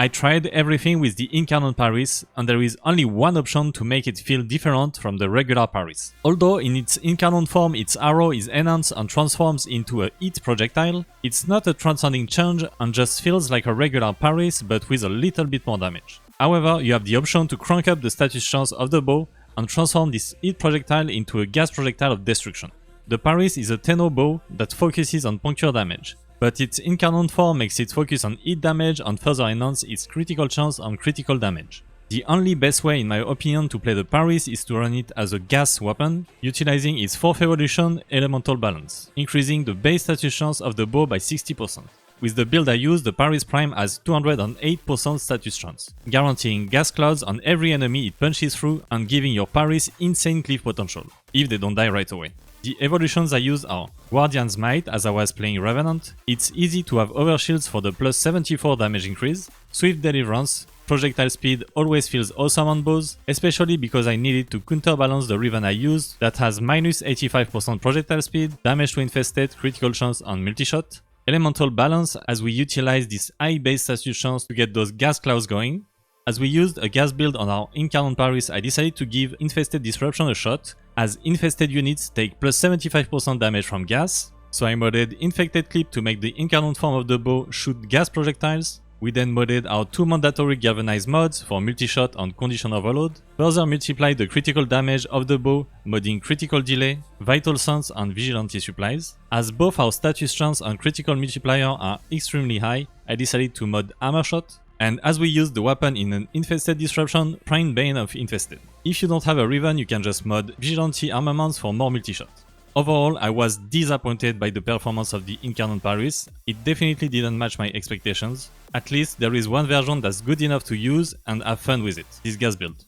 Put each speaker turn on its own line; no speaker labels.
I tried everything with the Incarnon Paris, and there is only one option to make it feel different from the regular Paris. Although in its Incarnon form its arrow is enhanced and transforms into a hit projectile, it's not a transcending change and just feels like a regular Paris but with a little bit more damage. However, you have the option to crank up the status chance of the bow and transform this hit projectile into a gas projectile of destruction. The Paris is a Tenno bow that focuses on puncture damage, but its Incarnon form makes it focus on hit damage and further enhance its critical chance on critical damage. The only best way in my opinion to play the Paris is to run it as a gas weapon, utilizing its 4th evolution elemental balance, increasing the base status chance of the bow by 60%. With the build I use, the Paris Prime has 208% status chance, guaranteeing gas clouds on every enemy it punches through and giving your Paris insane cleave potential, if they don't die right away. The evolutions I use are Guardian's Might as I was playing Revenant, it's easy to have overshields for the plus 74 damage increase, Swift Deliverance, projectile speed always feels awesome on bows, especially because I needed to counterbalance the Riven I used that has minus 85% projectile speed, damage to infested, critical chance and multi-shot, Elemental Balance as we utilize this high base status chance to get those gas clouds going. As we used a gas build on our Incarnon Paris, I decided to give Infested Disruption a shot, as infested units take plus 75% damage from gas, so I modded Infected Clip to make the Incarnon form of the bow shoot gas projectiles. We then modded our 2 mandatory galvanized mods for multi-shot and condition overload, further multiplied the critical damage of the bow, modding critical delay, vital sense and vigilante supplies. As both our status chance and critical multiplier are extremely high, I decided to mod Hammer Shot, and as we used the weapon in an Infested Disruption, Prime Bane of Infested. If you don't have a Riven, you can just mod Vigilante Armaments for more multi-shot. Overall, I was disappointed by the performance of the Incarnon Paris. It definitely didn't match my expectations. At least there is one version that's good enough to use and have fun with it, this gas build.